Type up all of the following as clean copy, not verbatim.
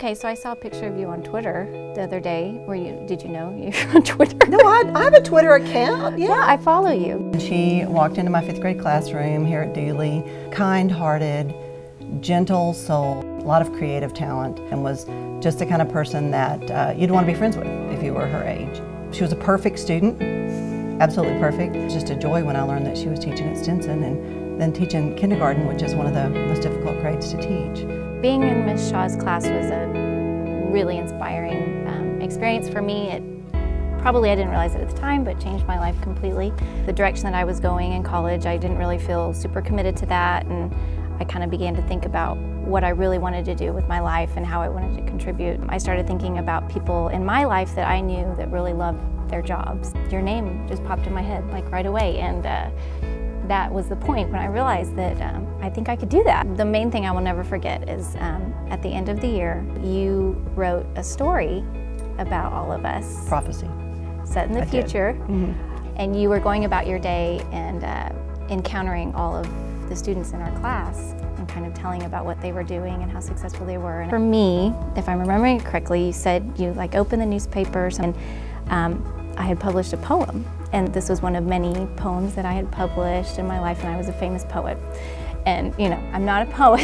Okay, so I saw a picture of you on Twitter the other day. Did you know you're on Twitter? No, I have a Twitter account. Yeah, I follow you. She walked into my 5th grade classroom here at Dooley, kind-hearted, gentle soul, a lot of creative talent, and was just the kind of person that you'd want to be friends with if you were her age. She was a perfect student, absolutely perfect. It was just a joy when I learned that she was teaching at Stinson and then teaching kindergarten, which is one of the most difficult grades to teach. Being in Miss Shaw's class was a really inspiring experience for me. I didn't realize it at the time, but changed my life completely. The direction that I was going in college, I didn't really feel super committed to that, and I kind of began to think about what I really wanted to do with my life and how I wanted to contribute. I started thinking about people in my life that I knew that really loved their jobs. Your name just popped in my head like right away, and that was the point when I realized that I think I could do that. The main thing I will never forget is at the end of the year, you wrote a story about all of us. Prophecy. Set in the future, and you were going about your day and encountering all of the students in our class and kind of telling about what they were doing and how successful they were. And for me, if I'm remembering it correctly, you said you opened the newspapers and I had published a poem. And this was one of many poems that I had published in my life, and I was a famous poet. And I'm not a poet.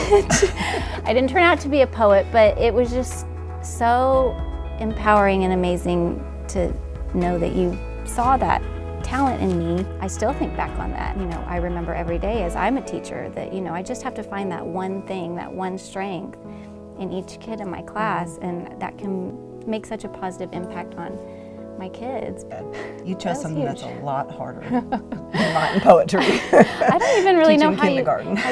I didn't turn out to be a poet, but it was just so empowering and amazing to know that you saw that talent in me. I still think back on that. I remember every day as I'm a teacher that, I just have to find that one thing, that one strength in each kid in my class, and that can make such a positive impact on my kids. You chose something that's a lot harder than writing poetry. I don't even really know how you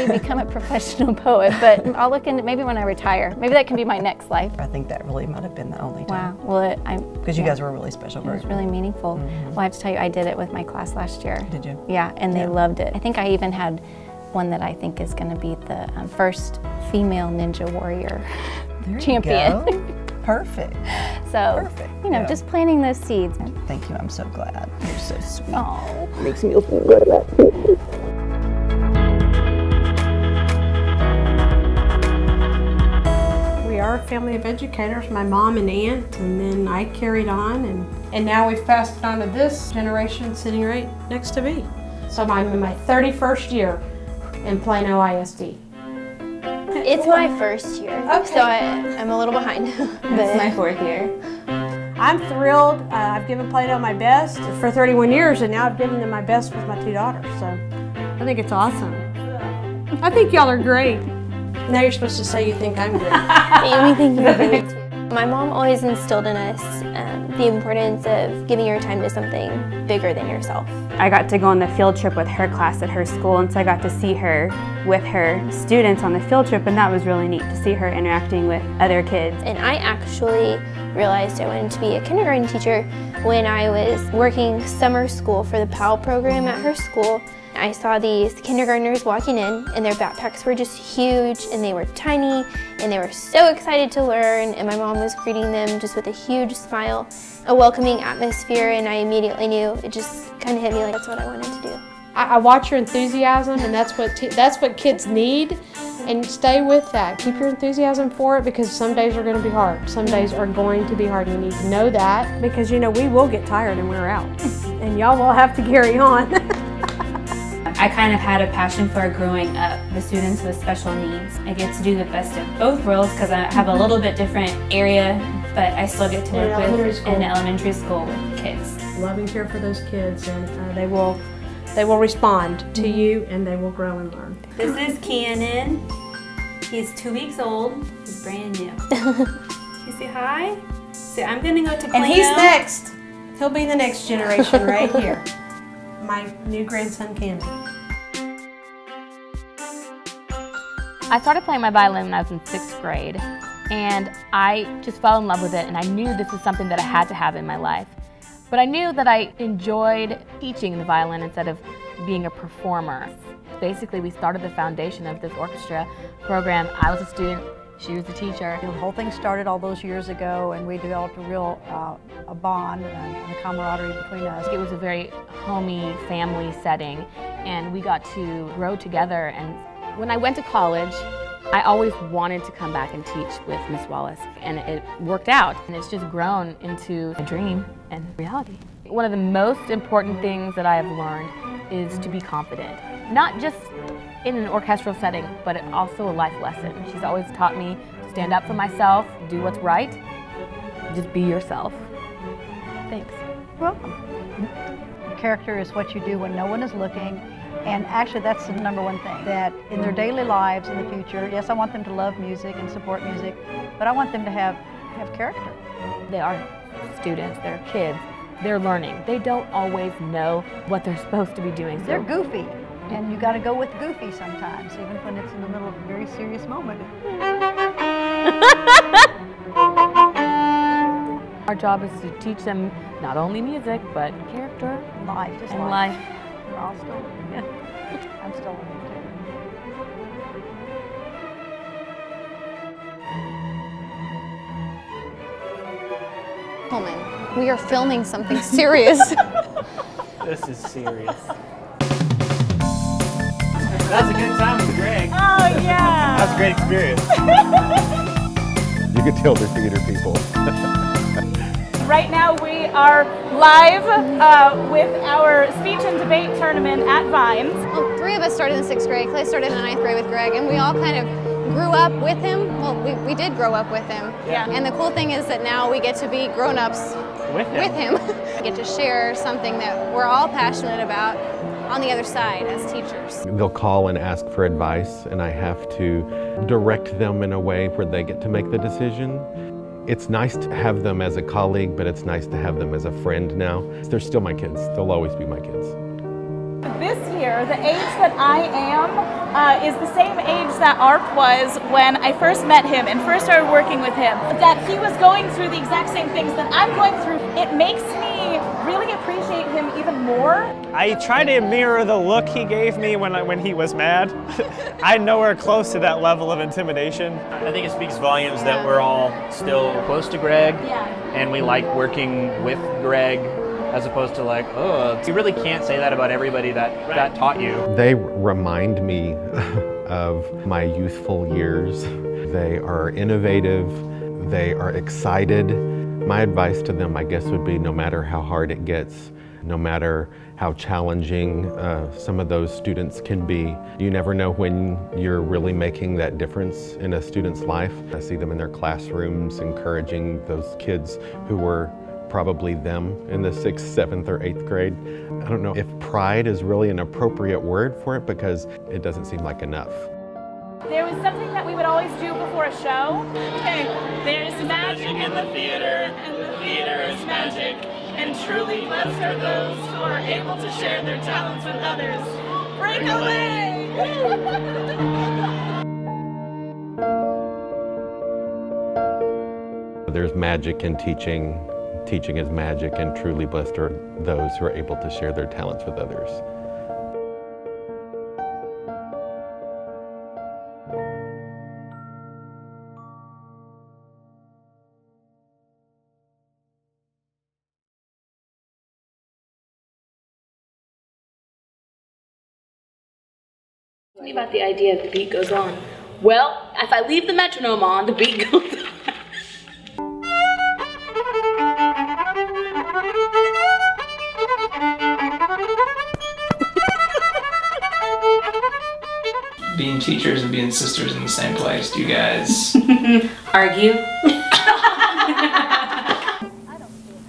become a professional poet, but I'll look into maybe when I retire. Maybe that can be my next life. I think that really might have been the only time. Wow. Well, because you guys were a really special group. It was really meaningful. Well, I have to tell you, I did it with my class last year. Did you? Yeah, and they loved it. I think I even had one that I think is going to be the first female ninja warrior champion. You go. Perfect. So, just planting those seeds. Thank you. I'm so glad. You're so sweet. Oh, it makes me feel good about it. We are a family of educators, my mom and aunt, and then I carried on, and now we've passed it on to this generation sitting right next to me. So I'm in my 31st year in Plano ISD. It's my first year, so I'm a little behind. It's my 4th year. I'm thrilled. I've given Plano my best for 31 years, and now I've given them my best with my 2 daughters, so I think it's awesome. I think y'all are great. Now you're supposed to say you think I'm great. We think you're great too. My mom always instilled in us the importance of giving your time to something bigger than yourself. I got to go on the field trip with her class at her school, and so I got to see her with her students on the field trip, and that was really neat to see her interacting with other kids. And I actually realized I wanted to be a kindergarten teacher when I was working summer school for the PAL program at her school. I saw these kindergartners walking in, and their backpacks were just huge, and they were tiny, and they were so excited to learn, and my mom was greeting them just with a huge smile, a welcoming atmosphere, and I immediately knew, it just kind of hit me like that's what I wanted to do. I watch your enthusiasm, and that's what kids need, and stay with that. Keep your enthusiasm for it, because some days are going to be hard. Some days are going to be hard, and you need to know that, because we will get tired and we're out, and y'all will have to carry on. I kind of had a passion for growing up the students with special needs. I get to do the best of both worlds because I have a little bit different area, but I still get to work with in elementary school with kids. Love and care for those kids, and they will respond to you, and they will grow and learn. This is Keanon. He's 2 weeks old. He's brand new. You say hi? So I'm gonna go to Plano. And he's next. He'll be the next generation right here. My new grandson, Candy. I started playing my violin when I was in 6th grade, and I just fell in love with it, and I knew this was something that I had to have in my life. But I knew that I enjoyed teaching the violin instead of being a performer. Basically, we started the foundation of this orchestra program. I was a student, she was the teacher. The whole thing started all those years ago, and we developed a real a bond and a camaraderie between us. It was a very homey family setting, and we got to grow together. And when I went to college, I always wanted to come back and teach with Miss Wallace, and it worked out, and it's just grown into a dream and reality. One of the most important things that I have learned is to be confident, not just in an orchestral setting, but also a life lesson. She's always taught me to stand up for myself, do what's right, just be yourself. Thanks. You're welcome. Character is what you do when no one is looking. And actually, that's the #1 thing, that in their daily lives in the future, yes, I want them to love music and support music, but I want them to have character. They are students, they're kids, they're learning. They don't always know what they're supposed to be doing. So They're goofy, and you got to go with goofy sometimes, even when it's in the middle of a very serious moment. our job is to teach them not only music, but character, Life, just and life. life. We're all still learning. Yeah. I'm still learning too. Gentlemen, we are filming something serious. This is serious. That was a good time with Greg. Oh, yeah. That was a great experience. You could tell they're theater people. Right now we are live with our speech and debate tournament at Vines. Well, 3 of us started in 6th grade. Clay started in 9th grade with Greg, and we all kind of grew up with him. Well, we did grow up with him. Yeah. And the cool thing is that now we get to be grown-ups with him. We get to share something that we're all passionate about on the other side as teachers. They'll call and ask for advice, and I have to direct them in a way where they get to make the decision. It's nice to have them as a colleague, but it's nice to have them as a friend now. They're still my kids. They'll always be my kids. This year, the age that I am is the same age that Arp was when I first met him and first started working with him. That he was going through the exact same things that I'm going through. It makes me really appreciate him even more. I try to mirror the look he gave me when he was mad. I'm nowhere close to that level of intimidation. I think it speaks volumes that we're all still close to Greg, and we like working with Greg, as opposed to like, oh, you really can't say that about everybody that taught you. They remind me of my youthful years. They are innovative. They are excited. My advice to them, I guess, would be no matter how hard it gets, no matter how challenging some of those students can be, you never know when you're really making that difference in a student's life. I see them in their classrooms encouraging those kids who were probably them in the 6th, 7th, or 8th grade. I don't know if pride is really an appropriate word for it because it doesn't seem like enough. There was something that we would always do before a show. Okay, there's magic in the theater, and the theater is magic. And truly blessed are those who are able to share their talents with others. Break away! There's magic in teaching. Teaching is magic, and truly blessed are those who are able to share their talents with others. Tell me about the idea that the beat goes on. Well, if I leave the metronome on, the beat goes on. Being teachers and being sisters in the same place, do you guys Argue?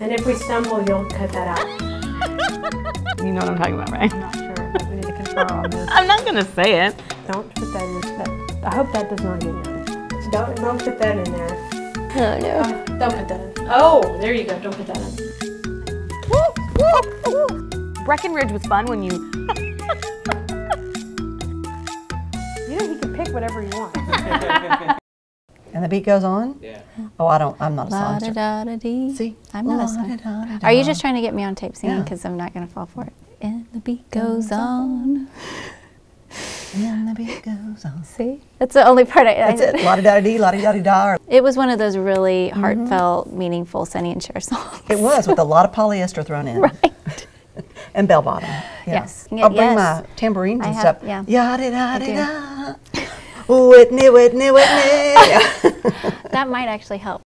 And if we stumble, you'll cut that out. You know what I'm talking about, right? I'm not sure, but we need to confer on this. I'm not gonna say it. Don't put that in. I hope that does not get in. Don't put that in there. Oh no. Don't put that in. Oh, there you go. Don't put that in. Breckenridge was fun when you... You know, he can pick whatever he wants. And the beat goes on? Yeah. Oh, I'm not a songster. La-da-da-da-dee. See? I'm not a singer. La-da-da-da-da. Are you just trying to get me on tape singing? Yeah. Because I'm not going to fall for it. And the beat goes on. And the beat goes on. See? That's the only part I... That's it. La-da-da-dee, la-da-da-da. It was one of those really heartfelt, meaningful Sonny and Cher songs. It was, with a lot of polyester thrown in. Right. And bell bottom. Yeah. Yes. I'll bring Yes. my tambourines I and have- stuff. yeah. Yada-da-da-da. Whitney, Whitney, Whitney. That might actually help.